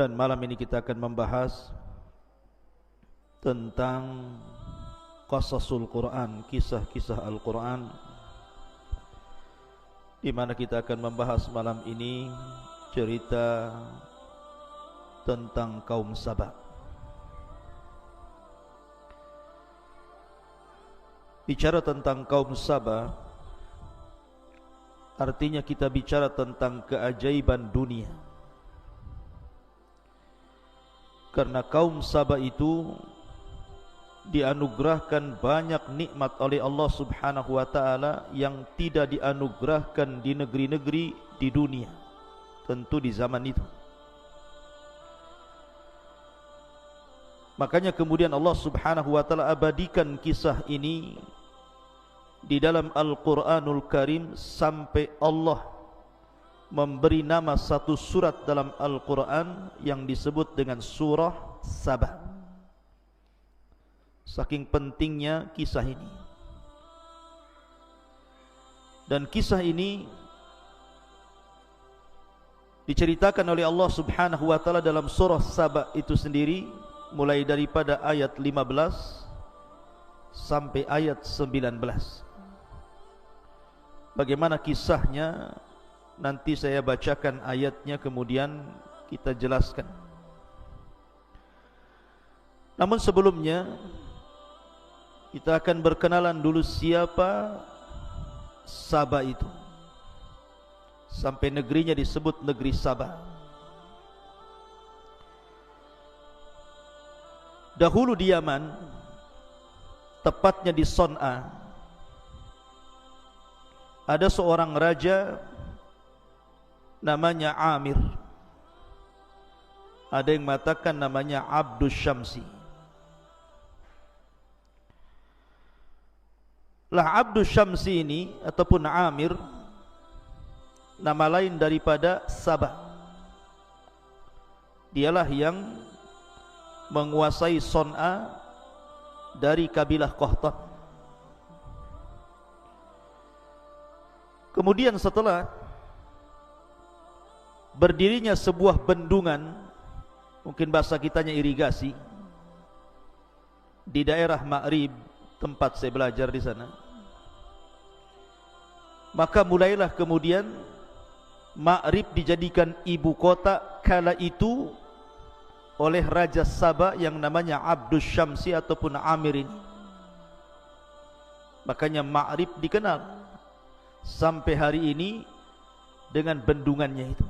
Dan malam ini kita akan membahas tentang qasasul Quran, kisah-kisah Al-Quran, di mana kita akan membahas malam ini cerita tentang kaum Saba. Bicara tentang kaum Saba artinya kita bicara tentang keajaiban dunia. Karena kaum Saba itu dianugerahkan banyak nikmat oleh Allah Subhanahu wa taala yang tidak dianugerahkan di negeri-negeri di dunia, tentu di zaman itu. Makanya kemudian Allah Subhanahu wa taala abadikan kisah ini di dalam Al-Qur'anul Karim sampai Allah memberi nama satu surat dalam Al-Quran yang disebut dengan surah Saba. Saking pentingnya kisah ini. Dan kisah ini diceritakan oleh Allah Subhanahu wa taala dalam surah Saba itu sendiri, mulai daripada ayat 15 sampai ayat 19. Bagaimana kisahnya? Nanti saya bacakan ayatnya, kemudian kita jelaskan. Namun sebelumnya kita akan berkenalan dulu siapa Saba itu, sampai negerinya disebut negeri Saba. Dahulu di Yaman, tepatnya di Son'a, ada seorang raja namanya Amir. Ada yang mengatakan namanya Abdus Syamsi. Lah Abdus Syamsi ini ataupun Amir nama lain daripada Saba. Dialah yang menguasai Son'a dari kabilah Qahtan. Kemudian setelah berdirinya sebuah bendungan, mungkin bahasa kitanya irigasi, di daerah Ma'rib, tempat saya belajar di sana, maka mulailah kemudian Ma'rib dijadikan ibu kota kala itu oleh Raja Saba yang namanya Abdus Syamsi ataupun Amir ini. Makanya Ma'rib dikenal sampai hari ini dengan bendungannya itu.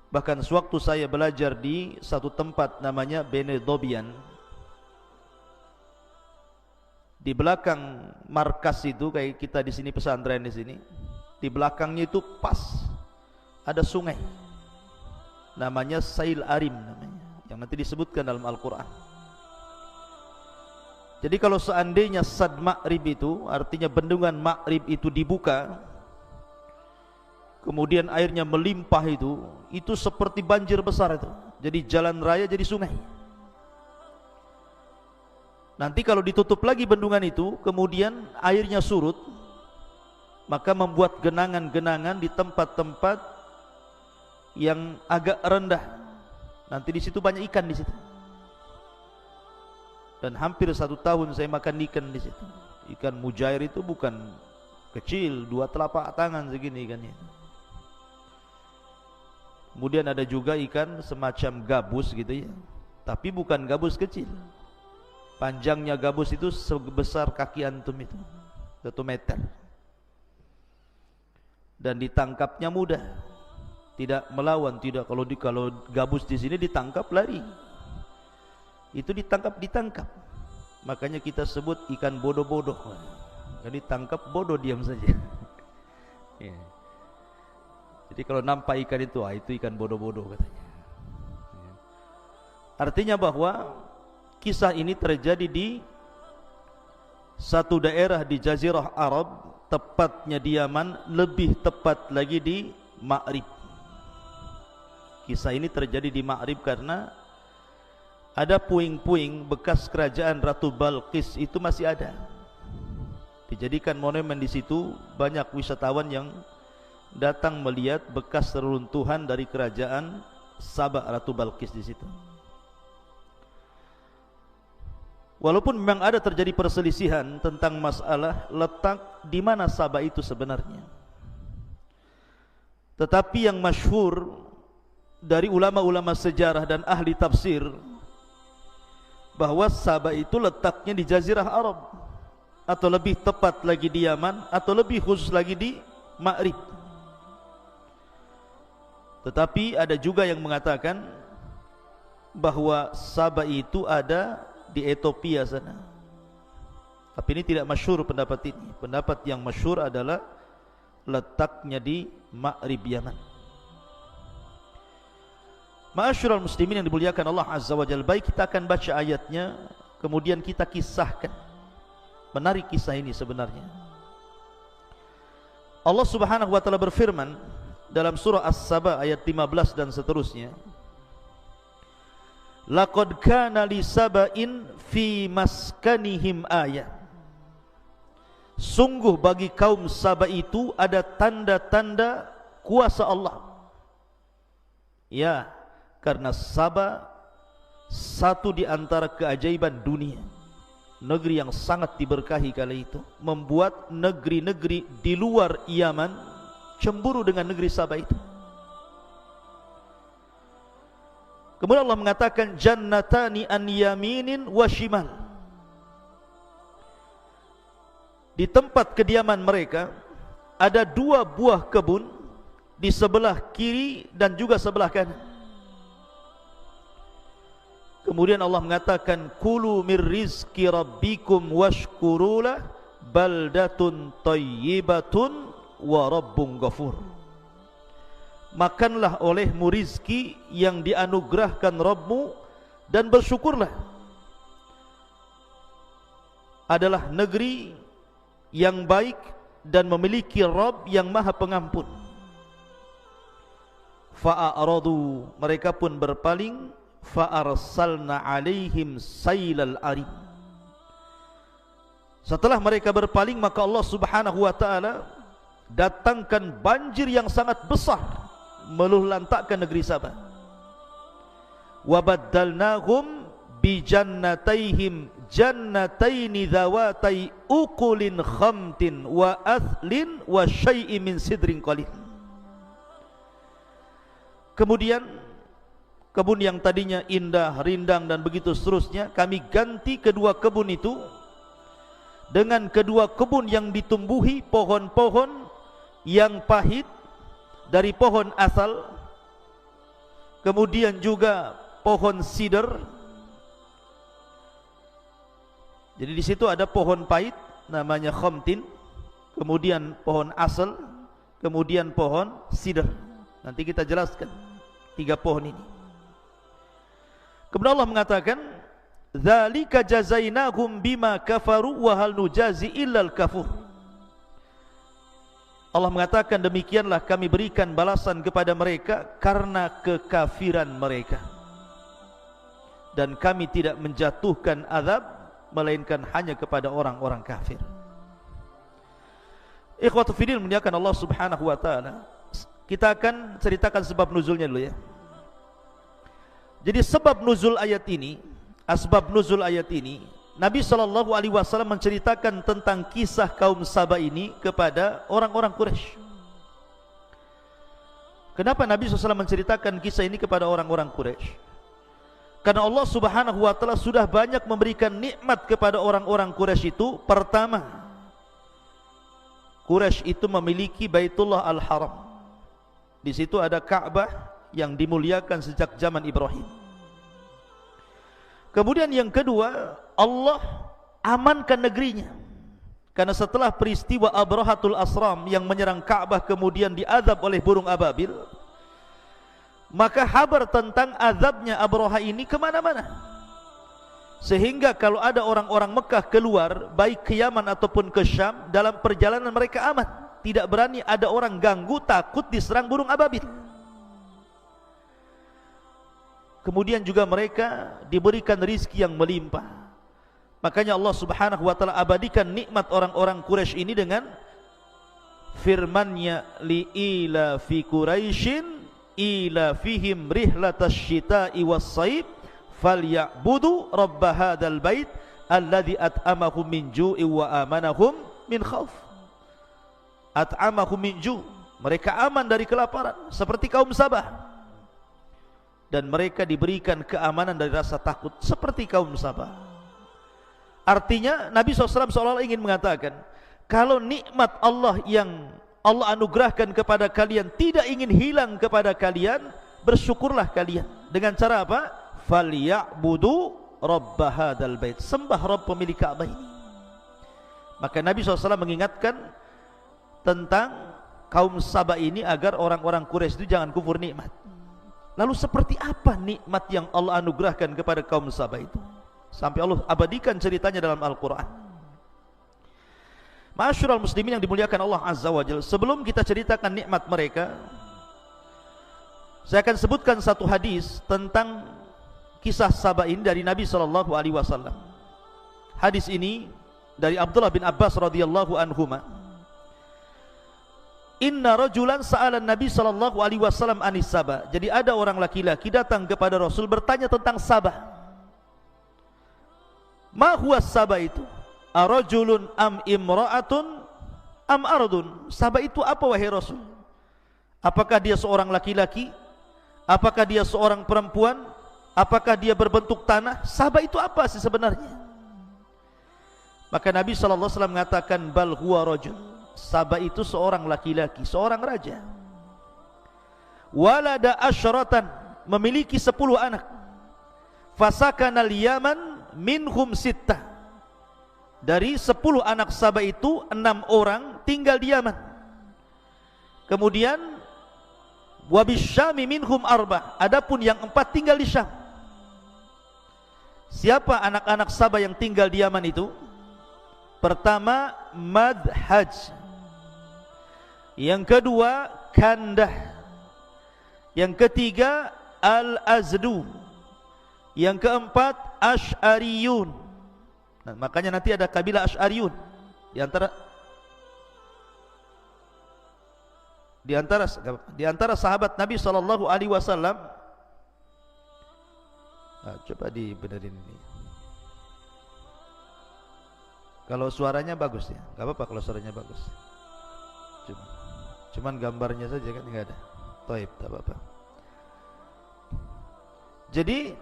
Bahkan sewaktu saya belajar di satu tempat namanya Bene Dobian, di belakang markas itu, kayak kita di sini pesantren di sini, di belakangnya itu pas ada sungai namanya Sail Arim namanya, yang nanti disebutkan dalam Al-Quran. Jadi kalau seandainya Sad Ma'rib itu, artinya bendungan Ma'rib itu dibuka, kemudian airnya melimpah, itu seperti banjir besar itu. Jadi jalan raya jadi sungai. Nanti kalau ditutup lagi bendungan itu, kemudian airnya surut, maka membuat genangan-genangan di tempat-tempat yang agak rendah. Nanti di situ banyak ikan di situ. Dan hampir 1 tahun saya makan ikan di situ. Ikan mujair itu bukan kecil, 2 telapak tangan segini ikannya. Kemudian ada juga ikan semacam gabus gitu ya, tapi bukan gabus kecil. Panjangnya gabus itu sebesar kaki antum itu, 1 meter. Dan ditangkapnya mudah, tidak melawan, tidak kalau gabus di sini ditangkap lari. Itu ditangkap. Makanya kita sebut ikan bodoh-bodoh. Jadi tangkap bodoh diam saja. Ya. Jadi Jadi kalau nampak ikan itu ikan bodoh-bodoh katanya. Artinya bahwa kisah ini terjadi di satu daerah di Jazirah Arab, tepatnya di Yaman, lebih tepat lagi di Ma'rib. Kisah ini terjadi di Ma'rib karena ada puing-puing bekas kerajaan Ratu Balqis itu masih ada. Dijadikan monumen di situ, banyak wisatawan yang datang melihat bekas reruntuhan dari kerajaan Sabah Ratu Balqis di situ. Walaupun memang ada terjadi perselisihan tentang masalah letak di mana Sabah itu sebenarnya, tetapi yang masyhur dari ulama-ulama sejarah dan ahli tafsir bahwa Sabah itu letaknya di Jazirah Arab, atau lebih tepat lagi di Yaman, atau lebih khusus lagi di Ma'rib. Tetapi ada juga yang mengatakan bahwa Sabah itu ada di Ethiopia sana. Tapi ini tidak masyhur pendapat ini. Pendapat yang masyhur adalah letaknya di Ma'rib Yaman. Ma'asyiral muslimin yang dimuliakan Allah Azza wa Jalla, baik kita akan baca ayatnya, kemudian kita kisahkan. Menarik kisah ini sebenarnya. Allah Subhanahu wa taala berfirman dalam surah As-Saba ayat 15 dan seterusnya, laqad kana li saba'in fi maskanihim ayah. Sungguh bagi kaum Sabah itu ada tanda-tanda kuasa Allah. Ya, karena Sabah satu di antara keajaiban dunia, negeri yang sangat diberkahi kala itu, membuat negeri-negeri di luar Yaman cemburu dengan negeri Sabah itu. Kemudian Allah mengatakan jannatani an yaminin wa shimal. Di tempat kediaman mereka ada dua buah kebun di sebelah kiri dan juga sebelah kanan. Kemudian Allah mengatakan kulu mir rizqi rabbikum washkurulah baldatun thayyibatun wa rabbun ghafur. Makanlah olehmu rizki yang dianugerahkan Rabbmu dan bersyukurlah. Adalah negeri yang baik dan memiliki Rabb yang maha pengampun. Fa'aradu, mereka pun berpaling. Fa'arsalna alaihim sailal arim. Setelah mereka berpaling, maka Allah Subhanahu wa ta'ala datangkan banjir yang sangat besar meluluhlantakkan negeri Sabah. Wa baddalnahum bi jannataihim jannataini dhawatai ukulin khamtin wa athlin wa syai'in min sidrin qalil. Kemudian kebun yang tadinya indah, rindang dan begitu seterusnya, kami ganti kedua kebun itu dengan kedua kebun yang ditumbuhi pohon-pohon yang pahit dari pohon asal, kemudian juga pohon sider. Jadi di situ ada pohon pahit namanya khamtin, kemudian pohon asal, kemudian pohon sider. Nanti kita jelaskan tiga pohon ini. Kemudian Allah mengatakan dzalika jazainahum bima kafaru wa hal nujazi illal kafur. Allah mengatakan demikianlah kami berikan balasan kepada mereka karena kekafiran mereka, dan kami tidak menjatuhkan azab melainkan hanya kepada orang-orang kafir. Ikhwatu fiddin muliakan Allah Subhanahu wa taala. Kita akan ceritakan sebab nuzulnya dulu ya. Jadi sebab nuzul ayat ini, asbab nuzul ayat ini, Nabi SAW menceritakan tentang kisah kaum Sabah ini kepada orang-orang Quraisy. Kenapa Nabi SAW menceritakan kisah ini kepada orang-orang Quraisy? Karena Allah Subhanahu wa taala sudah banyak memberikan nikmat kepada orang-orang Quraisy itu. Pertama, Quraisy itu memiliki Baitullah Al-Haram. Di situ ada Ka'bah yang dimuliakan sejak zaman Ibrahim. Kemudian yang kedua, Allah amankan negerinya. Karena setelah peristiwa Abrahatul Asram yang menyerang Ka'bah kemudian diazab oleh burung ababil, maka kabar tentang azabnya Abraha ini kemana-mana. Sehingga kalau ada orang-orang Mekah keluar, baik ke Yaman ataupun ke Syam, dalam perjalanan mereka aman, tidak berani ada orang ganggu, takut diserang burung ababil. Kemudian juga mereka diberikan rizki yang melimpah. Makanya Allah Subhanahu wa taala abadikan nikmat orang-orang Quraisy ini dengan firman-Nya, li ila fi Quraisyin ila fihim rihlatash syita'i was-saif falyabudu rabb hadzal bait alladzi at'amahum min ju'i wa amanahum min khauf. At'amahum min ju', mereka aman dari kelaparan seperti kaum Sabah, dan mereka diberikan keamanan dari rasa takut seperti kaum Sabah. Artinya Nabi SAW seolah-olah ingin mengatakan, kalau nikmat Allah yang Allah anugerahkan kepada kalian tidak ingin hilang kepada kalian, bersyukurlah kalian. Dengan cara apa? Falyabudu rabb hadzal bait, sembah Rabb pemilik Ka'bah ini. Maka Nabi SAW mengingatkan tentang kaum Sabah ini agar orang-orang Quraisy itu jangan kufur nikmat. Lalu seperti apa nikmat yang Allah anugerahkan kepada kaum Sabah itu? Sampai Allah abadikan ceritanya dalam Al-Quran. Ma'asyiral muslimin yang dimuliakan Allah Azza wa Jalla, sebelum kita ceritakan nikmat mereka, saya akan sebutkan satu hadis tentang kisah Sabah ini dari Nabi SAW. Hadis ini dari Abdullah bin Abbas radhiyallahu anhuma. Inna rajulan sa'alan Nabi SAW anis Sabah. Jadi ada orang laki-laki datang kepada Rasul bertanya tentang Sabah. Ma huwa Sabah itu? Arajulun am imra'atun am ardun? Sabah itu apa wahai Rasul? Apakah dia seorang laki-laki? Apakah dia seorang perempuan? Apakah dia berbentuk tanah? Sabah itu apa sih sebenarnya? Maka Nabi SAW mengatakan, bal huwa rajul. Sabah itu seorang laki-laki, seorang raja. Walada asyratan, memiliki 10 anak. Fasakanal Yaman minhum sittah, dari 10 anak Sabah itu 6 orang tinggal di Yaman. Kemudian wabisyami minhum arbah, adapun yang 4 tinggal di Syam. Siapa anak-anak Sabah yang tinggal di Yaman itu? Pertama Madhaj, yang kedua Kandah, yang ketiga Al-Azdu, yang keempat Asy'ariyun. Nah, makanya nanti ada kabilah Asy'ariyun di antara sahabat Nabi SAW. Nah, coba dibenerin ini. Kalau suaranya bagus ya, nggak apa-apa kalau suaranya bagus. Cuman gambarnya saja kan nggak ada. Taib, tak apa-apa. Jadi,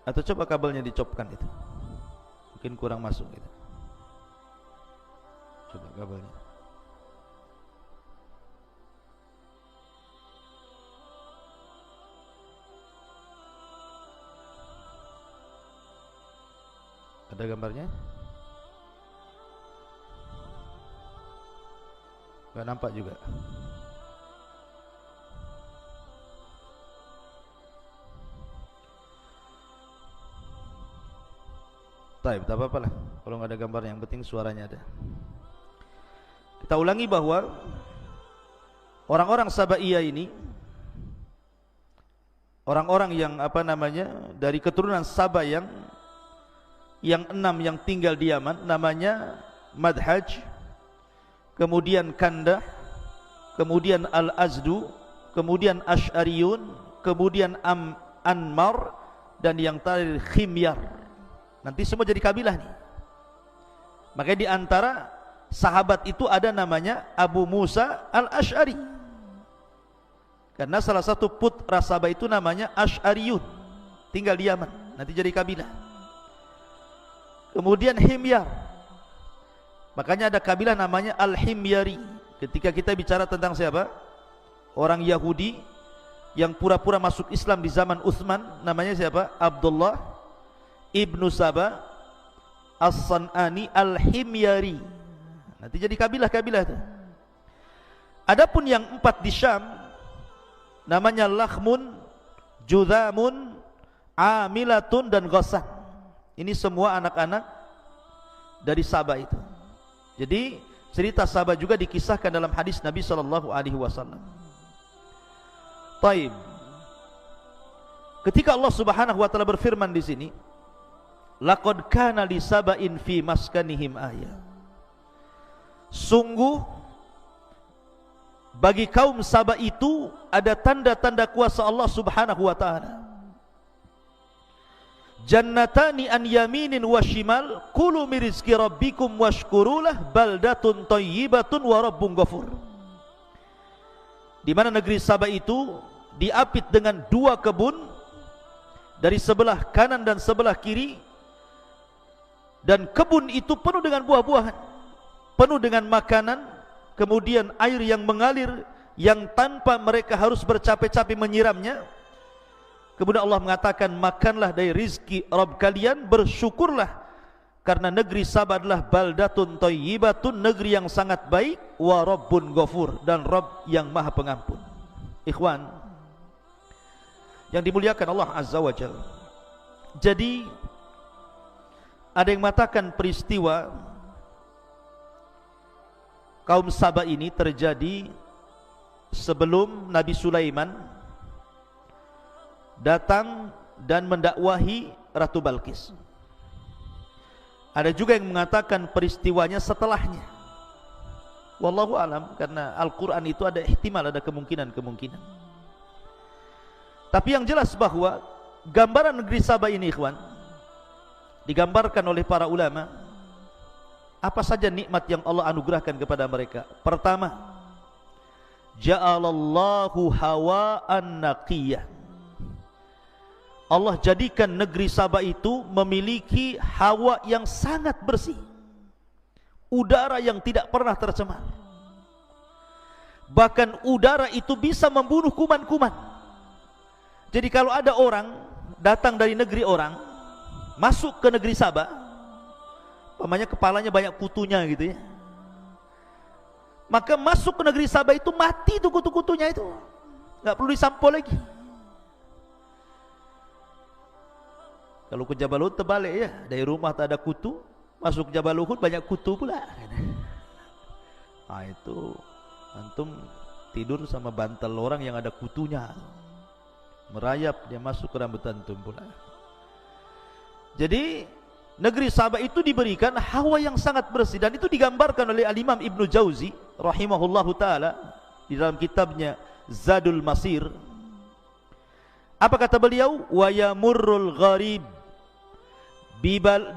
atau coba kabelnya dicopkan itu, mungkin kurang masuk gitu. Coba kabelnya. Ada gambarnya? Gak nampak juga. Taib, tak apa-apa lah kalau nggak ada gambar, yang penting suaranya ada. Kita ulangi bahwa orang-orang Sabaiyah ini, orang-orang yang dari keturunan Sabah yang 6 yang tinggal di Yaman, namanya Madhaj, kemudian Kandah, kemudian Al-Azdu, kemudian Asy'ariyun, kemudian Anmar, dan yang terakhir Khimyar. Nanti semua jadi kabilah nih. Makanya di antara sahabat itu ada namanya Abu Musa Al-Asy'ari, karena salah satu putra Sabah itu namanya Asy'ariyun, tinggal di Yaman, nanti jadi kabilah. Kemudian Himyar, makanya ada kabilah namanya Al-Himyari. Ketika kita bicara tentang siapa? Orang Yahudi yang pura-pura masuk Islam di zaman Utsman, namanya siapa? Abdullah ibnu Sabah As-San'ani, Al-Himyari. Nanti jadi kabilah-kabilah itu. Adapun yang 4 di Syam namanya Lakhmun, Judhamun, Amilatun dan Ghassan. Ini semua anak-anak dari Saba itu. Jadi cerita Saba juga dikisahkan dalam hadis Nabi sallallahu alaihi wasallam. Taib. Ketika Allah Subhanahu wa taala berfirman di sini, laqad kana li saba'in fi maskanihim ayah. Sungguh bagi kaum Saba itu ada tanda-tanda kuasa Allah Subhanahu wa taala. Jannatani an yaminin wa shimal, kulu min rizqi rabbikum washkurulah, baldatun thayyibatun wa rabbun ghafur. Di mana negeri Saba itu diapit dengan 2 kebun dari sebelah kanan dan sebelah kiri, dan kebun itu penuh dengan buah-buahan, penuh dengan makanan, kemudian air yang mengalir yang tanpa mereka harus bercapek-capek menyiramnya. Kemudian Allah mengatakan, makanlah dari rizki Rabb kalian, bersyukurlah karena negeri Saba adalah baldatun thayyibatun, negeri yang sangat baik, wa rabbun ghafur, dan Rabb yang maha pengampun. Ikhwan yang dimuliakan Allah Azza wa Jalla. Jadi ada yang mengatakan peristiwa kaum Saba ini terjadi sebelum Nabi Sulaiman datang dan mendakwahi Ratu Balqis. Ada juga yang mengatakan peristiwanya setelahnya. Wallahu alam, karena Al-Quran itu ada ihtimal, ada kemungkinan-kemungkinan. Tapi yang jelas bahwa gambaran negeri Saba ini, ikhwan, digambarkan oleh para ulama. Apa saja nikmat yang Allah anugerahkan kepada mereka? Pertama, ja'alallahu hawa'an naqiyah. Allah jadikan negeri Saba itu memiliki hawa yang sangat bersih, udara yang tidak pernah tercemar. Bahkan udara itu bisa membunuh kuman-kuman. Jadi kalau ada orang datang dari negeri orang masuk ke negeri Saba, umpamanya kepalanya banyak kutunya gitu ya, maka masuk ke negeri Saba itu mati tuh kutu-kutunya itu, nggak perlu disampo lagi. Kalau ke Jabal Uhud terbalik ya, dari rumah tak ada kutu, masuk ke Jabal Uhud banyak kutu pula. Nah itu antum tidur sama bantal orang yang ada kutunya, merayap dia masuk ke rambut antum pula. Jadi negeri Saba itu diberikan hawa yang sangat bersih, dan itu digambarkan oleh Al-Imam Ibnu Jauzi rahimahullahu taala di dalam kitabnya Zadul Masir. Apa kata beliau? Wa yamurrul gharib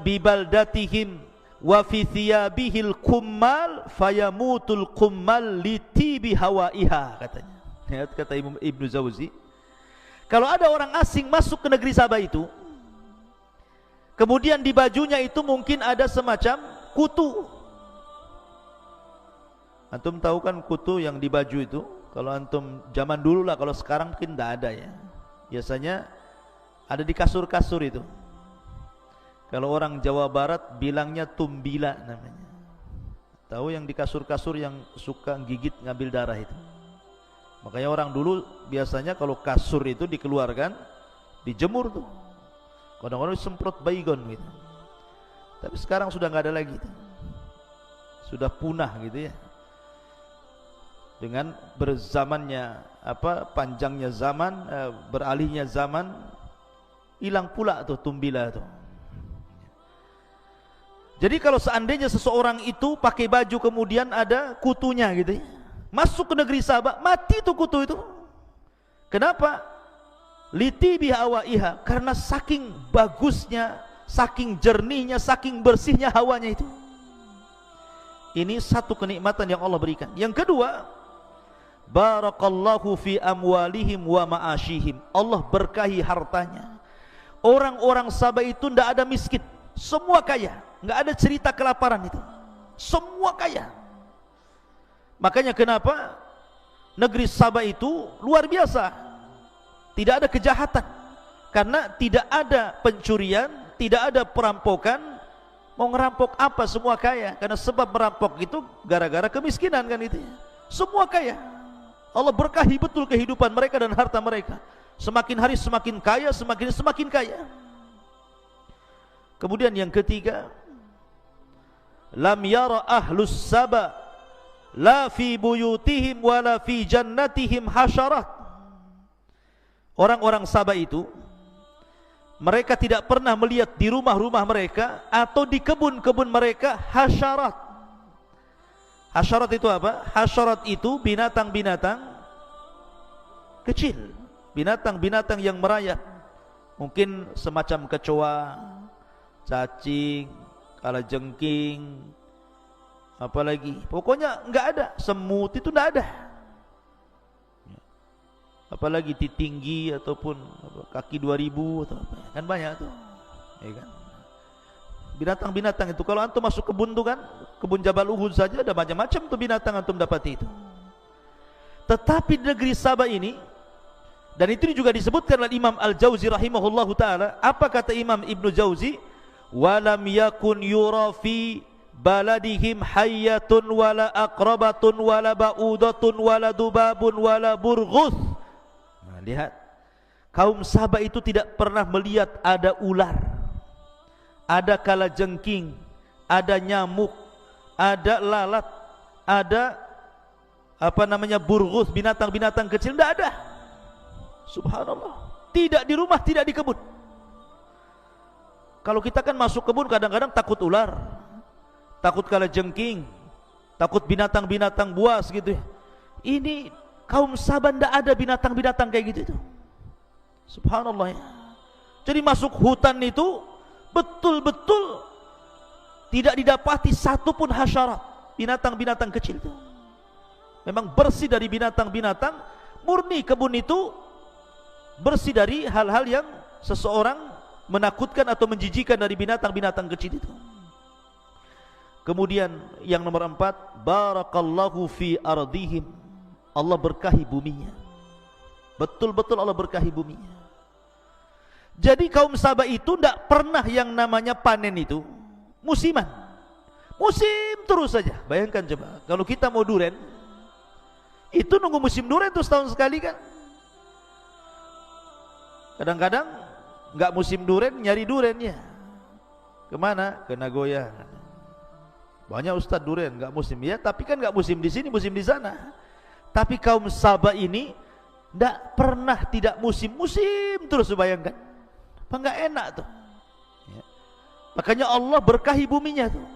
bibaldatihim wa fi thiyabihil kummal fayamutul kummal litibi hawaiha, katanya. Ya, kata Ibnu Jauzi, kalau ada orang asing masuk ke negeri Saba itu, kemudian di bajunya itu mungkin ada semacam kutu. Antum tahu kan kutu yang di baju itu? Kalau antum zaman dulu lah, kalau sekarang mungkin tidak ada ya. Biasanya ada di kasur-kasur itu. Kalau orang Jawa Barat bilangnya tumbila namanya. Tahu yang di kasur-kasur yang suka gigit ngambil darah itu? Makanya orang dulu biasanya kalau kasur itu dikeluarkan, dijemur tuh. Kadang-kadang disemprot baygon gitu. Tapi sekarang sudah nggak ada lagi itu. Sudah punah gitu ya. Dengan berzamannya panjangnya zaman, beralihnya zaman, hilang pula tuh tumbila tuh. Jadi kalau seandainya seseorang itu pakai baju kemudian ada kutunya gitu ya, masuk ke negeri Saba, mati tuh kutu itu. Kenapa? Litibi hawaiha, karena saking bagusnya, saking jernihnya, saking bersihnya hawanya itu. Ini satu kenikmatan yang Allah berikan. Yang kedua, barakallahu fi amwalihim wa ma'ashihim. Allah berkahi hartanya. Orang-orang Saba itu tidak ada miskin, semua kaya, nggak ada cerita kelaparan itu, semua kaya. Makanya kenapa negeri Saba itu luar biasa, tidak ada kejahatan, karena tidak ada pencurian, tidak ada perampokan, Mau ngerampok apa? Semua kaya. Karena sebab merampok itu gara-gara kemiskinan kan itu ya. Semua kaya. Allah berkahi betul kehidupan mereka dan harta mereka. Semakin hari semakin kaya, semakin kaya. Kemudian yang ketiga, lam yara ahlus saba la fi buyutihim wala fi jannatihim hasyarat. Orang-orang Sabah itu mereka tidak pernah melihat di rumah-rumah mereka atau di kebun-kebun mereka hasyarat. Hasyarat itu apa? Hasyarat itu binatang-binatang kecil, binatang-binatang yang merayap. Mungkin semacam kecoa, cacing, kalajengking, apalagi, pokoknya enggak ada. Semut itu enggak ada. Apalagi titinggi ataupun kaki 2000 atau apa, kan banyak tuh, ya kan? Binatang-binatang itu kalau antum masuk kebun tuh kan, kebun Jabal Uhud saja ada macam-macam tuh binatang antum dapat itu. Tetapi negeri Sabah ini, dan itu juga disebutkan oleh Imam Al-Jauzi rahimahullahu taala. Apa kata Imam Ibnu Jauzi? Walam yakun yura fi baladihim hayyatun wala aqrabatun wala ba'udatun wala dubabun wala burghus. Nah, lihat, kaum Sabah itu tidak pernah melihat ada ular, ada kalajengking, ada nyamuk, ada lalat, ada burghus, binatang-binatang kecil, tidak ada. Subhanallah. Tidak di rumah, tidak di kebun. Kalau kita kan masuk kebun kadang-kadang takut ular, takut kalajengking, takut binatang-binatang buas gitu ya. Ini kaum Sabah tidak ada binatang-binatang kayak gitu itu. Subhanallah ya. Jadi masuk hutan itu betul-betul tidak didapati satu pun hasyarat, binatang-binatang kecil itu. Memang bersih dari binatang-binatang, murni kebun itu bersih dari hal-hal yang seseorang menakutkan atau menjijikan dari binatang-binatang kecil itu. Kemudian yang nomor 4, barakallahu fi ardihim. Allah berkahi buminya. Betul-betul Allah berkahi buminya. Jadi kaum Sabah itu tidak pernah yang namanya panen itu musiman. Musim terus saja. Bayangkan coba, kalau kita mau duren, itu nunggu musim duren itu setahun sekali kan. Kadang-kadang nggak musim duren, nyari durennya kemana? Ke Nagoya. Banyak ustadz duren nggak musim ya, tapi kan nggak musim di sini, musim di sana. Tapi kaum Sabah ini nggak pernah tidak musim terus, bayangkan. Apa nggak enak tuh? Ya. Makanya Allah berkahi buminya tuh.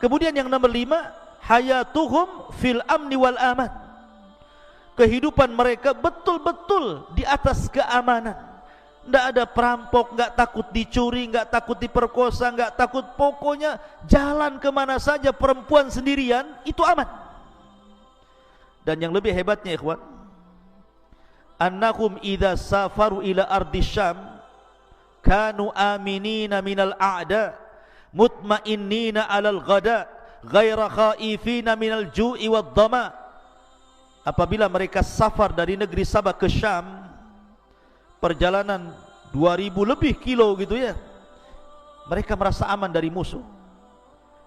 Kemudian yang nomor 5, hayatuhum fil amni wal aman. Kehidupan mereka betul-betul di atas keamanan. Tidak ada perampok, nggak takut dicuri, nggak takut diperkosa, nggak takut, pokoknya jalan kemana saja perempuan sendirian itu aman. Dan yang lebih hebatnya ikhwan, annahum idza safaru ila ardi Syam kanu aminina minal a'da mutmainnina alal ghada ghaira khaifina minal ju'i wad dhama. Apabila mereka safar dari negeri Sabah ke Syam, perjalanan 2000 lebih kilo gitu ya, mereka merasa aman dari musuh,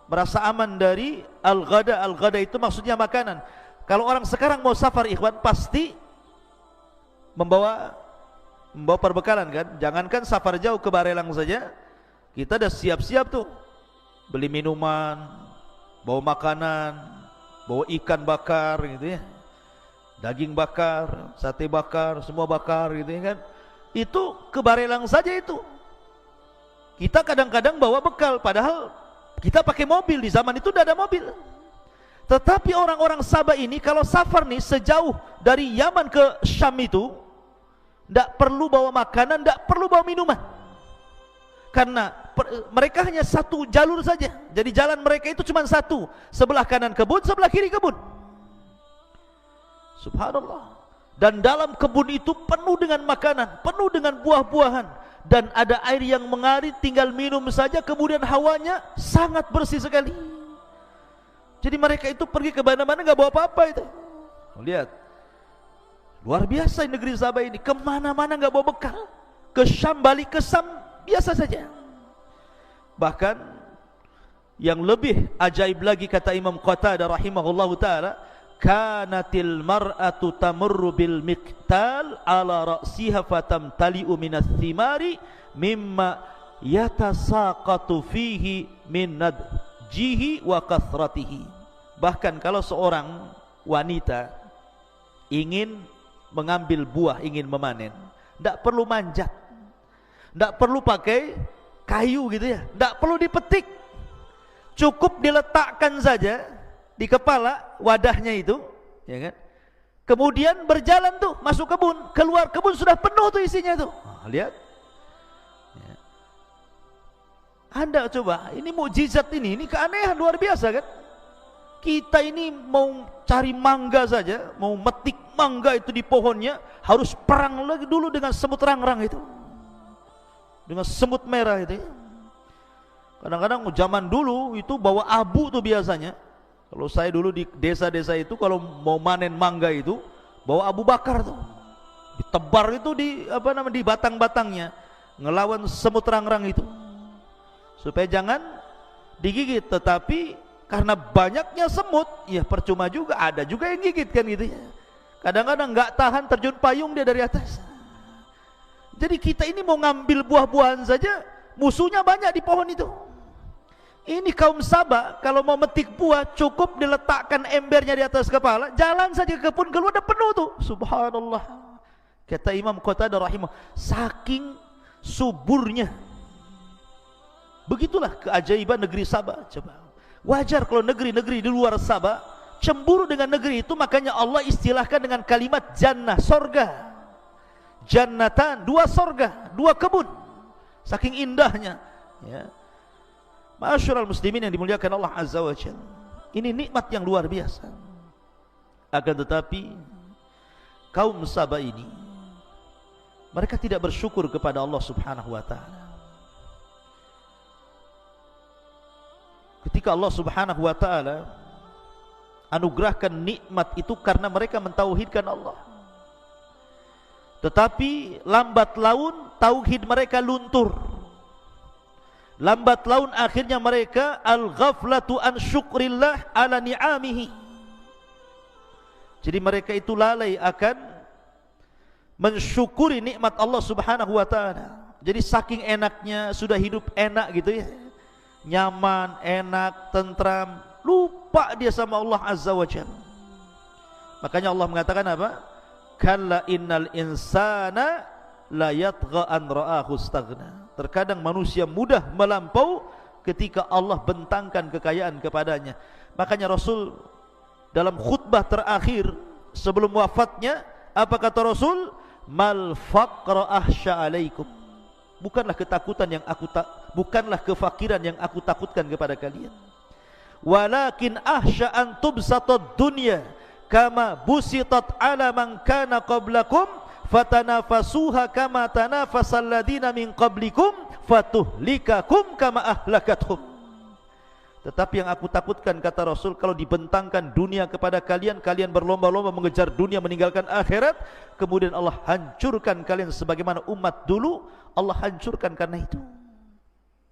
merasa aman dari al-ghada. Al-ghada itu maksudnya makanan. Kalau orang sekarang mau safar ikhwan, pasti membawa perbekalan kan. Jangankan safar jauh ke Barelang saja, kita udah siap-siap tuh, beli minuman, bawa makanan, bawa ikan bakar gitu ya, daging bakar, sate bakar, semua bakar gitu ya kan. Itu ke Barelang saja itu. Kita kadang-kadang bawa bekal, padahal kita pakai mobil. Di zaman itu tidak ada mobil. Tetapi orang-orang Sabah ini kalau safar nih sejauh dari Yaman ke Syam itu, tidak perlu bawa makanan, tidak perlu bawa minuman. Karena mereka hanya satu jalur saja. Jadi jalan mereka itu cuma satu, sebelah kanan kebun, sebelah kiri kebun. Subhanallah. Dan dalam kebun itu penuh dengan makanan, penuh dengan buah-buahan, dan ada air yang mengalir, tinggal minum saja. Kemudian hawanya sangat bersih sekali. Jadi mereka itu pergi ke mana-mana nggak bawa apa-apa itu. Lihat, luar biasa negeri Sabah ini. Kemana-mana nggak bawa bekal. Ke Syam, balik ke Syam biasa saja. Bahkan Yang lebih ajaib lagi kata Imam Qatadah rahimahullahu taala, kanatil mar'atu tamurru bil miqtal ala ra'siha fatamtali'u minas thimari mimma yatasaqatu fihi min nadjihi wa kathratihi. Bahkan kalau seorang wanita ingin mengambil buah, ingin memanen, tidak perlu manjat, tidak perlu pakai kayu gitu ya, tidak perlu dipetik, cukup diletakkan saja di kepala wadahnya itu, ya kan? Kemudian berjalan tuh masuk kebun, keluar kebun sudah penuh tuh isinya tuh. Lihat, ya. Anda coba, ini mukjizat ini keanehan luar biasa kan? Kita ini mau cari mangga saja, mau metik mangga itu di pohonnya, harus perang lagi dulu dengan semut rangrang itu, dengan semut merah itu. Kadang-kadang zaman dulu itu bawa abu tuh biasanya. Kalau saya dulu di desa-desa itu kalau mau manen mangga itu bawa abu bakar tuh, ditebar itu di di batang-batangnya, ngelawan semut rangrang itu supaya jangan digigit. Tetapi karena banyaknya semut, ya percuma juga, ada juga yang gigit kan gitu ya. Kadang-kadang nggak tahan, terjun payung dia dari atas. Jadi kita ini mau ngambil buah-buahan saja, musuhnya banyak di pohon itu. Ini kaum Saba kalau mau metik buah cukup diletakkan embernya di atas kepala, jalan saja ke kebun, keluar udah penuh tuh. Subhanallah. Kata Imam Qatadah rahimah, saking suburnya. Begitulah keajaiban negeri Saba. Coba. Wajar kalau negeri-negeri di luar Sabah cemburu dengan negeri itu, makanya Allah istilahkan dengan kalimat jannah, sorga. Jannatan, dua sorga, dua kebun. Saking indahnya, ya. Ma'asyiral muslimin yang dimuliakan Allah Azza wa Jalla. Ini nikmat yang luar biasa. Akan tetapi kaum Sabah ini, mereka tidak bersyukur kepada Allah Subhanahu wa taala. Ketika Allah Subhanahu wa taala anugerahkan nikmat itu karena mereka mentauhidkan Allah. Tetapi lambat laun tauhid mereka luntur. Lambat laun akhirnya mereka al-ghaflatu an syukrillah ala ni'amihi. Jadi mereka itu lalai akan mensyukuri nikmat Allah Subhanahu wa taala. Jadi saking enaknya sudah hidup enak gitu ya. Nyaman, enak, tentram, lupa dia sama Allah Azza wa Jalla. Makanya Allah mengatakan apa? Kalla innal insana la yatgha an ra'ahu istaghna. Terkadang manusia mudah melampau ketika Allah bentangkan kekayaan kepadanya. Makanya Rasul dalam khutbah terakhir sebelum wafatnya, apa kata Rasul? Mal faqra ahsya alaikum. Bukanlah ketakutan yang bukanlah kefakiran yang aku takutkan kepada kalian. Walakin ahsya an tubsatad dunya kama busitat ala man kana qablakum fatanafasuha kama tanafasal ladina min qablikum fatuhlikakum kama ahlakathum. Tetapi yang aku takutkan, kata Rasul, kalau dibentangkan dunia kepada kalian, kalian berlomba-lomba mengejar dunia meninggalkan akhirat, kemudian Allah hancurkan kalian sebagaimana umat dulu Allah hancurkan karena itu.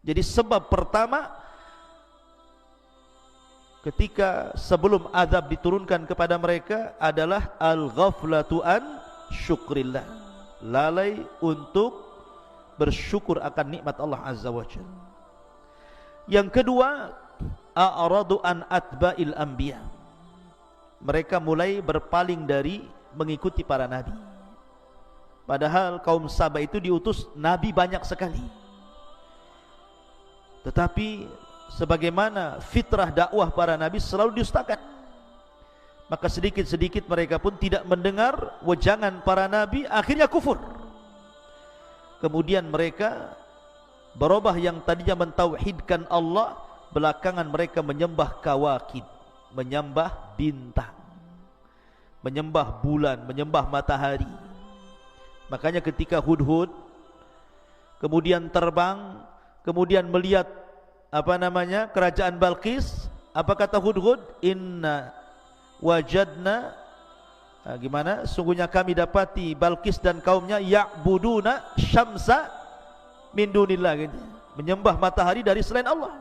Jadi sebab pertama ketika sebelum azab diturunkan kepada mereka adalah al-ghaflatu an syukrillah, lalai untuk bersyukur akan nikmat Allah Azza wa Jalla. Yang kedua, a'radu an atba'il anbiya, mereka mulai berpaling dari mengikuti para nabi. Padahal kaum Sabah itu diutus nabi banyak sekali, tetapi sebagaimana fitrah dakwah para nabi selalu didustakan, maka sedikit-sedikit mereka pun tidak mendengar wejangan para nabi, akhirnya kufur. Kemudian mereka berubah, yang tadinya mentauhidkan Allah, belakangan mereka menyembah kawakib, menyembah bintang, menyembah bulan, menyembah matahari. Makanya ketika Hudhud kemudian terbang, kemudian melihat kerajaan Balqis, apa kata Hudhud? Inna wajadna, sungguhnya kami dapati Balqis dan kaumnya ya'buduna syamsa min dunillah, gitu, menyembah matahari dari selain Allah.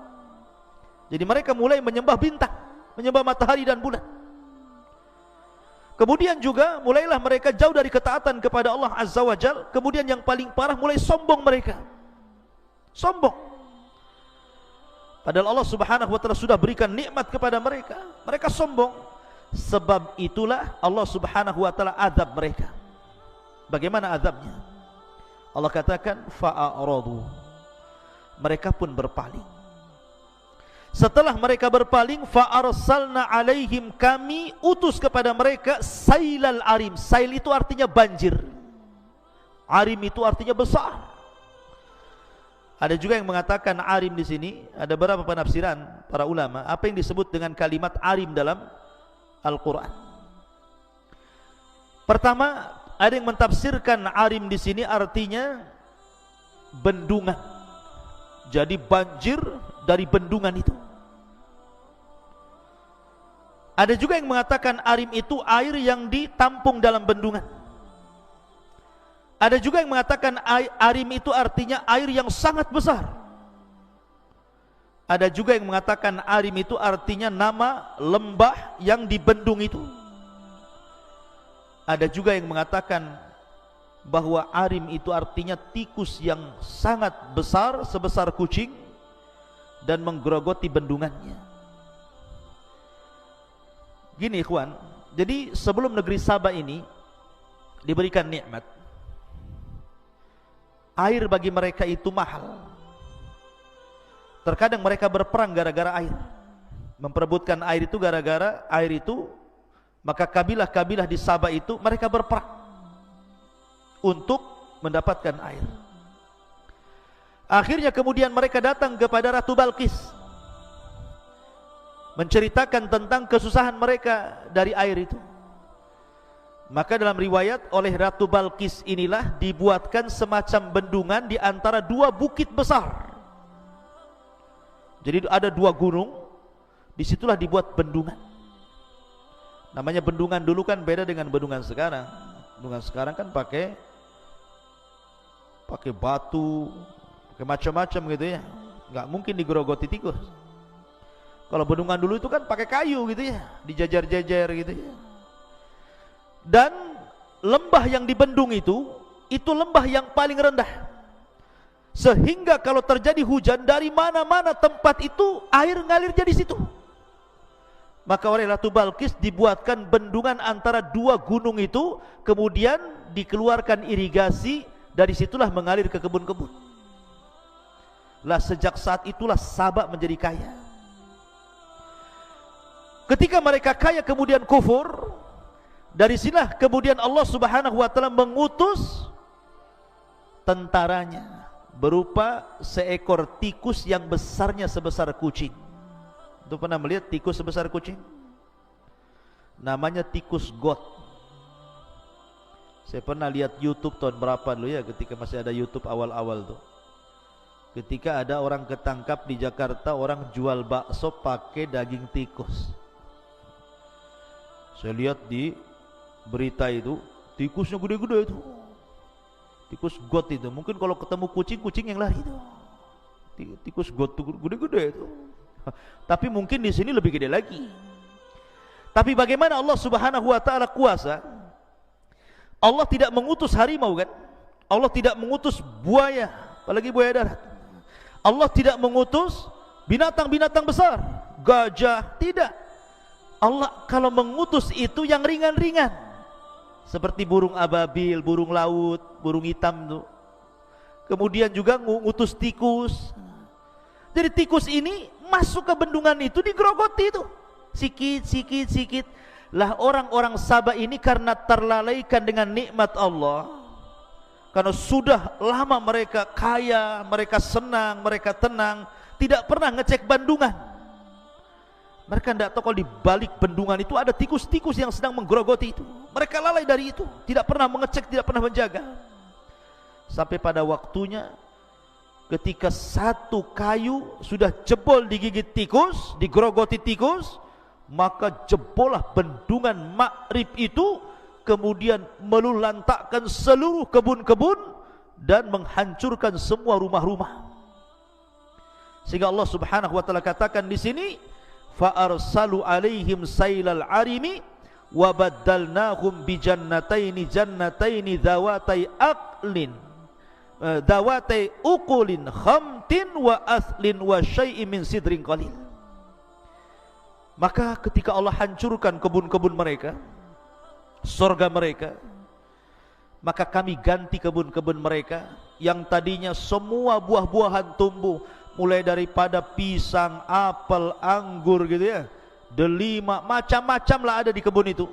Jadi mereka mulai menyembah bintang, menyembah matahari dan bulan. Kemudian juga mulailah mereka jauh dari ketaatan kepada Allah Azza wa Jal. Kemudian yang paling parah, mulai sombong mereka. Sombong. Padahal Allah Subhanahu wa Ta'ala sudah berikan nikmat kepada mereka. Mereka sombong. Sebab itulah Allah Subhanahu wa Ta'ala azab mereka. Bagaimana azabnya? Allah katakan fa'aradu. Mereka pun berpaling. Setelah mereka berpaling, fa'arsalna alaihim, kami utus kepada mereka sailal arim. Sail itu artinya banjir. Arim itu artinya besar. Ada juga yang mengatakan arim di sini, ada beberapa penafsiran para ulama, apa yang disebut dengan kalimat arim dalam Al-Qur'an. Pertama, ada yang mentafsirkan arim di sini artinya bendungan. Jadi banjir dari bendungan itu. Ada juga yang mengatakan arim itu air yang ditampung dalam bendungan. Ada juga yang mengatakan arim itu artinya air yang sangat besar. Ada juga yang mengatakan arim itu artinya nama lembah yang dibendung itu. Ada juga yang mengatakan bahwa arim itu artinya tikus yang sangat besar, sebesar kucing, dan menggerogoti bendungannya. Gini ikhwan, jadi sebelum negeri Sabah ini diberikan nikmat, air bagi mereka itu mahal. Terkadang mereka berperang gara-gara air, memperebutkan air itu gara-gara air itu. Maka kabilah-kabilah di Sabah itu mereka berperang untuk mendapatkan air. Akhirnya kemudian mereka datang kepada Ratu Balqis, menceritakan tentang kesusahan mereka dari air itu. Maka dalam riwayat, oleh Ratu Balqis inilah dibuatkan semacam bendungan di antara dua bukit besar. Jadi ada dua gunung, disitulah dibuat bendungan. Namanya bendungan dulu kan beda dengan bendungan sekarang. Bendungan sekarang kan pakai batu, pakai macam-macam gitu ya. Nggak mungkin digerogoti tikus. Kalau bendungan dulu itu kan pakai kayu gitu ya, dijajar-jajar gitu ya. Dan lembah yang dibendung itu lembah yang paling rendah. Sehingga kalau terjadi hujan, dari mana-mana tempat itu air ngalir jadi situ. Maka oleh Ratu Balqis dibuatkan bendungan antara dua gunung itu, kemudian dikeluarkan irigasi, dari situlah mengalir ke kebun-kebun. Lah sejak saat itulah Sabah menjadi kaya. Ketika mereka kaya kemudian kufur, dari sinilah kemudian Allah Subhanahu wa Ta'ala mengutus tentaranya berupa seekor tikus yang besarnya sebesar kucing. Itu pernah melihat tikus sebesar kucing? Namanya tikus got. Saya pernah lihat YouTube tahun berapa dulu ya, ketika masih ada YouTube awal-awal tuh. Ketika ada orang ketangkap di Jakarta, orang jual bakso pakai daging tikus. Saya lihat di berita itu, tikusnya gede-gede itu. Tikus got itu. Mungkin kalau ketemu kucing, kucing yang lari itu. Tikus got itu gede-gede itu. Tapi mungkin di sini lebih gede lagi. Tapi bagaimana Allah Subhanahu wa Ta'ala kuasa? Allah tidak mengutus harimau kan? Allah tidak mengutus buaya, apalagi buaya darat. Allah tidak mengutus binatang-binatang besar, gajah, tidak. Allah kalau mengutus itu yang ringan-ringan, seperti burung ababil, burung laut, burung hitam tuh. Kemudian juga mengutus tikus. Jadi tikus ini masuk ke bendungan itu, digerogoti itu sikit. Lah orang-orang Sabah ini karena terlalaikan dengan nikmat Allah, karena sudah lama mereka kaya, mereka senang, mereka tenang, tidak pernah ngecek bendungan. Mereka tidak tahu kalau di balik bendungan itu ada tikus-tikus yang sedang menggerogoti itu. Mereka lalai dari itu, tidak pernah mengecek, tidak pernah menjaga. Sampai pada waktunya ketika satu kayu sudah jebol digigit tikus, digerogoti tikus, maka jebollah bendungan Ma'rib itu, kemudian melulantakkan seluruh kebun-kebun dan menghancurkan semua rumah-rumah. Sehingga Allah Subhanahu wa taala katakan di sini, fa arsalu alaihim sailal arimi wa baddalnahum bi jannataini dzawatai aqlin dawatai uqulin khamtin wa aslin wa syai'in min sidrin qalil. Maka ketika Allah hancurkan kebun-kebun mereka, surga mereka, maka kami ganti kebun-kebun mereka yang tadinya semua buah-buahan tumbuh, mulai daripada pisang, apel, anggur gitu ya, delima, macam-macam lah ada di kebun itu.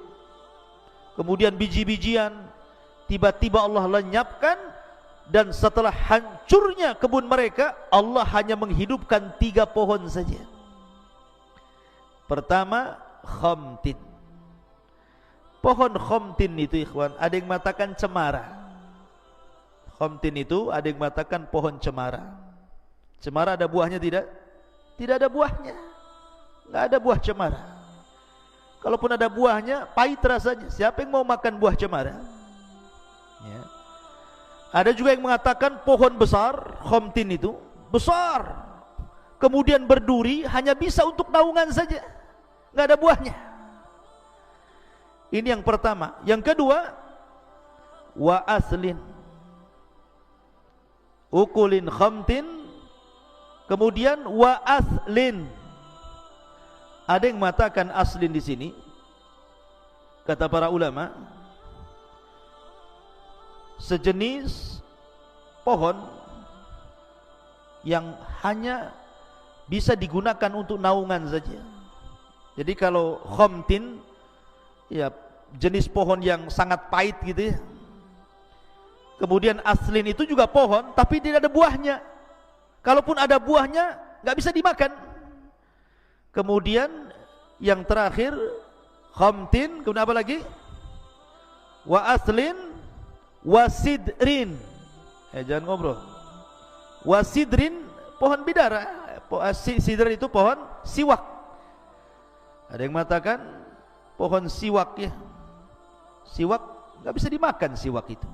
Kemudian biji-bijian tiba-tiba Allah lenyapkan, dan setelah hancurnya kebun mereka, Allah hanya menghidupkan 3 pohon saja. Pertama, khamtin. Pohon khamtin itu ikhwan, ada yang mengatakan cemara. Khamtin itu ada yang mengatakan pohon cemara. Cemara ada buahnya tidak? Tidak ada buahnya. Enggak ada buah cemara. Kalaupun ada buahnya, pahit rasanya. Siapa yang mau makan buah cemara? Ya. Ada juga yang mengatakan pohon besar, khamtin itu besar, kemudian berduri, hanya bisa untuk naungan saja, enggak ada buahnya. Ini yang pertama. Yang kedua, wa aslin, ukulin khamtin, kemudian wa aslin. Ada yang mengatakan aslin di sini, kata para ulama, sejenis pohon yang hanya bisa digunakan untuk naungan saja. Jadi kalau khamtin, ya jenis pohon yang sangat pahit gitu ya. Kemudian aslin itu juga pohon, tapi tidak ada buahnya. Kalaupun ada buahnya, nggak bisa dimakan. Kemudian yang terakhir, khamtin, kemudian apa lagi? Wa aslin, wasidrin. Jangan ngobrol. Wasidrin, pohon bidara. Sidr itu pohon siwak. Ada yang mengatakan pohon siwak ya. Siwak nggak bisa dimakan siwak itu.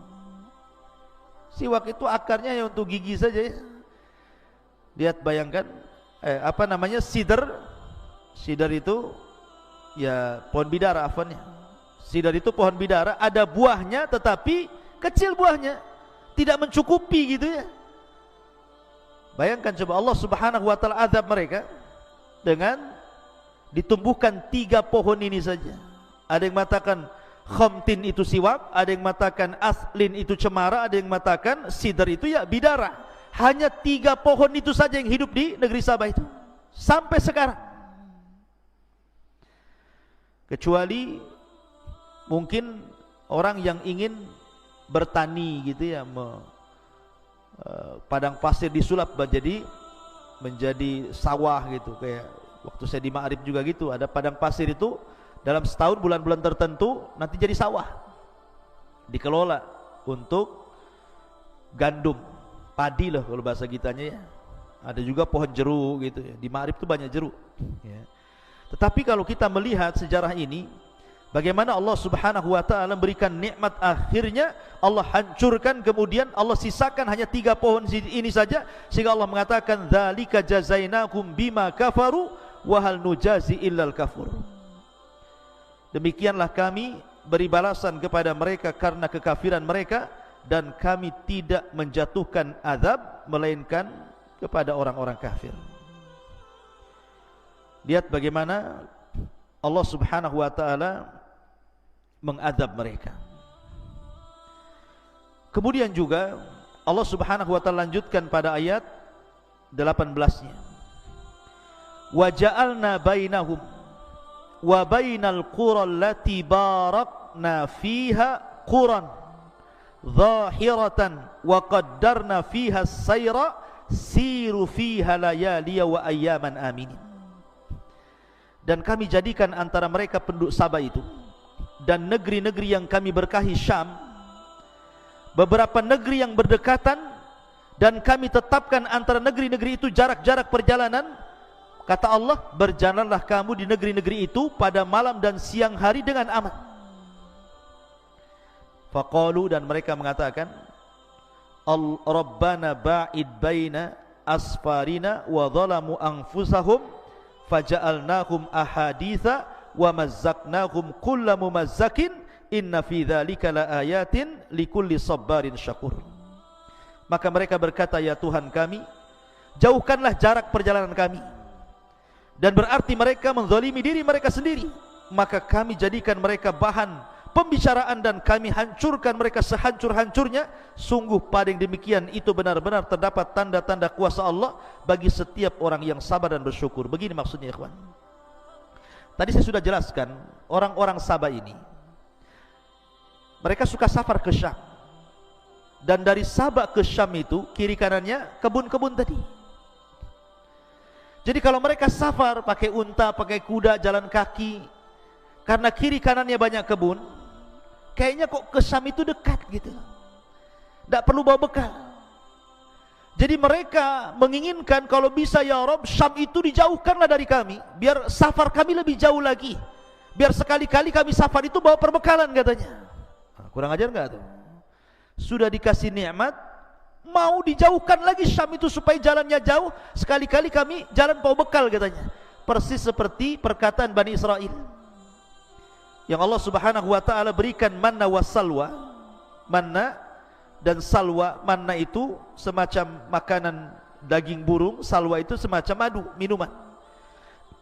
Siwak itu akarnya ya untuk gigi saja ya. Lihat, bayangkan apa namanya, sidr. Sidr itu ya pohon bidara, afwannya. Sidr itu pohon bidara, ada buahnya tetapi kecil buahnya, tidak mencukupi gitu ya. Bayangkan coba Allah Subhanahu wa taala azab mereka dengan ditumbuhkan 3 pohon ini saja. Ada yang mengatakan khamtin itu siwak, ada yang mengatakan aslin itu cemara, ada yang mengatakan sidr itu ya bidara. Hanya 3 pohon itu saja yang hidup di negeri Sabah itu sampai sekarang. Kecuali mungkin orang yang ingin bertani gitu ya, padang pasir disulap menjadi sawah gitu. Kayak waktu saya di Ma'arif juga gitu, ada padang pasir itu dalam setahun bulan-bulan tertentu nanti jadi sawah, dikelola untuk gandum, padi lah kalau bahasa kitanya ya. Ada juga pohon jeruk gitu ya. Di Ma'arif itu banyak jeruk ya. Tetapi kalau kita melihat sejarah ini, bagaimana Allah Subhanahu wa taala memberikan nikmat, akhirnya Allah hancurkan, kemudian Allah sisakan hanya 3 pohon ini saja, sehingga Allah mengatakan dzalika jazainahum bima kafaru wa hal nujazi illal kafur. Demikianlah kami beri balasan kepada mereka karena kekafiran mereka, dan kami tidak menjatuhkan azab melainkan kepada orang-orang kafir. Lihat bagaimana Allah Subhanahu wa taala mengadab mereka. Kemudian juga Allah Subhanahu wa taala lanjutkan pada ayat 18-nya. Wa ja'alna bainahum wa bainal qura allati barakna fiha quran zahiratan wa qaddarna fiha as-sayra siru fiha layaliya wa ayyaman aminin. Dan kami jadikan antara mereka penduduk Sabah itu dan negeri-negeri yang kami berkahi, Syam, beberapa negeri yang berdekatan, dan kami tetapkan antara negeri-negeri itu jarak-jarak perjalanan. Kata Allah, berjalanlah kamu di negeri-negeri itu pada malam dan siang hari dengan aman. Faqalu, dan mereka mengatakan, Rabbana ba'id baina asfarina wa zalamu anfusahum faja'alnahum ahaditha wa mazzaqnahum kulla mumazzakin inna fi dzalika laayatin likulli sabarin syakur. Maka mereka berkata, ya Tuhan kami, jauhkanlah jarak perjalanan kami. Dan berarti mereka menzalimi diri mereka sendiri, maka kami jadikan mereka bahan pembicaraan dan kami hancurkan mereka sehancur-hancurnya. Sungguh pada yang demikian itu benar-benar terdapat tanda-tanda kuasa Allah bagi setiap orang yang sabar dan bersyukur. Begini maksudnya, ikhwan. Tadi saya sudah jelaskan, orang-orang Sabah ini mereka suka safar ke Syam. Dan dari Sabah ke Syam itu kiri kanannya kebun-kebun tadi. Jadi kalau mereka safar pakai unta, pakai kuda, jalan kaki, karena kiri kanannya banyak kebun, kayaknya kok ke Syam itu dekat gitu, tidak perlu bawa bekal. Jadi mereka menginginkan kalau bisa, ya Rabb, Syam itu dijauhkanlah dari kami, biar safar kami lebih jauh lagi, biar sekali-kali kami safar itu bawa perbekalan katanya. Kurang ajar enggak tuh? Sudah dikasih nikmat, mau dijauhkan lagi Syam itu supaya jalannya jauh, sekali-kali kami jalan bawa bekal katanya. Persis seperti perkataan Bani Israel yang Allah Subhanahu wa taala berikan manna was salwa. Manna dan salwa, manna itu semacam makanan daging burung, salwa itu semacam madu, minuman.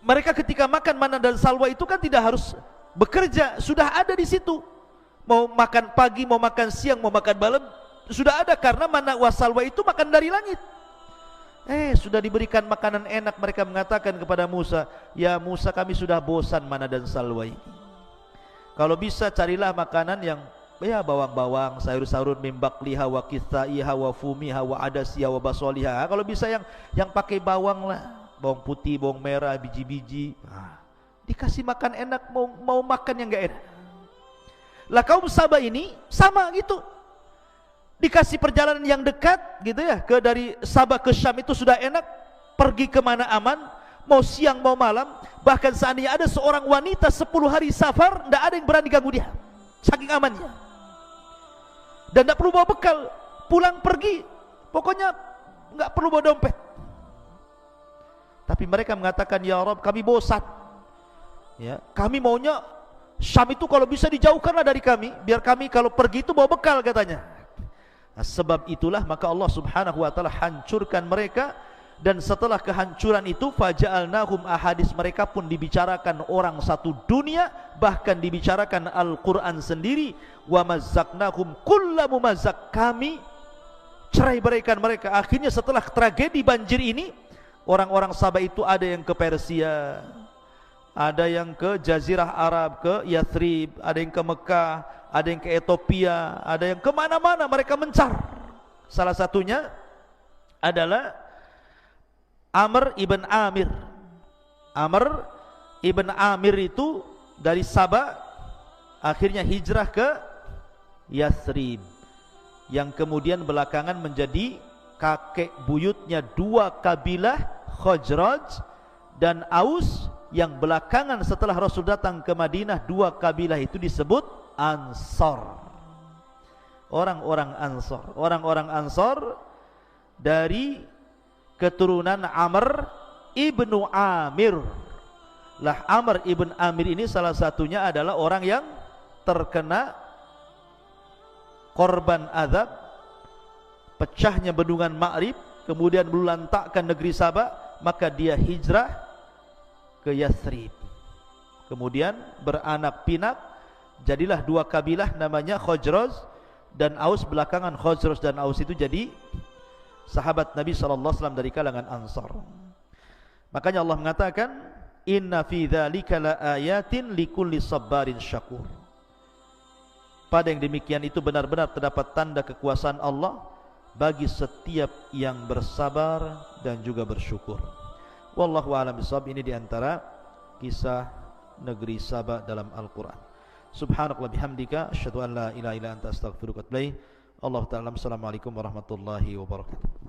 Mereka ketika makan manna dan salwa itu kan tidak harus bekerja, sudah ada di situ. Mau makan pagi, mau makan siang, mau makan malam, sudah ada, karena manna was salwa itu makan dari langit. Sudah diberikan makanan enak, mereka mengatakan kepada Musa, ya Musa, kami sudah bosan manna dan salwa ini. Kalau bisa carilah makanan yang ya bawang-bawang, sayur-sayur, mimbak liha wa kithaiha wa fumiha wa adasiha wa basoliha. Kalau bisa yang pakai bawang lah, bawang putih, bawang merah, biji-biji. Dikasih makan enak, mau makan yang enggak enak. Lah kaum Sabah ini sama gitu. Dikasih perjalanan yang dekat gitu ya, dari Sabah ke Syam itu sudah enak, pergi kemana aman, mau siang mau malam. Bahkan seandainya ada seorang wanita 10 hari safar, tidak ada yang berani ganggu dia, saking amannya. Dan tidak perlu bawa bekal, pulang pergi, pokoknya nggak perlu bawa dompet. Tapi mereka mengatakan, ya Rabb, kami bosan, ya, kami maunya Syam itu kalau bisa dijauhkanlah dari kami, biar kami kalau pergi itu bawa bekal katanya. Nah, sebab itulah maka Allah Subhanahu wa taala hancurkan mereka. Dan setelah kehancuran itu, faja'alnahum ahadis, mereka pun dibicarakan orang satu dunia, bahkan dibicarakan Al-Quran sendiri. Wa mazzaqnahum kulla mumazzaq, kami cerai beraikan mereka. Akhirnya setelah tragedi banjir ini, orang-orang Sabah itu ada yang ke Persia, ada yang ke Jazirah Arab, ke Yathrib, ada yang ke Mekah, ada yang ke Ethiopia, ada yang kemana-mana mereka mencar. Salah satunya adalah Amr ibn Amir. Amr ibn Amir itu dari Sabah akhirnya hijrah ke Yathrib, yang kemudian belakangan menjadi kakek buyutnya dua kabilah, Khazraj dan Aus, yang belakangan setelah Rasul datang ke Madinah, dua kabilah itu disebut Ansar. Orang-orang Ansar, orang-orang Ansar dari keturunan Amr ibnu Amir. Lah Amr ibn Amir ini salah satunya adalah orang yang terkena korban azab pecahnya bendungan Ma'rib, kemudian melantakkan negeri Sabah, maka dia hijrah ke Yathrib, kemudian beranak pinak, jadilah dua kabilah namanya Khazraj dan Aus. Belakangan Khazraj dan Aus itu jadi sahabat Nabi SAW dari kalangan Ansar. Makanya Allah mengatakan, inna fi dzalika laayatin likulli sabarin syakur. Pada yang demikian itu benar-benar terdapat tanda kekuasaan Allah bagi setiap yang bersabar dan juga bersyukur. Wallahu a'lam bishawab. Ini diantara kisah negeri Sabah dalam Al-Quran. Subhanakallah bihamdika, asyhadu an la ilaha illa anta astaghfiruka wa atubu ilaik. Allah ta'ala. Assalamualaikum warahmatullahi wabarakatuh.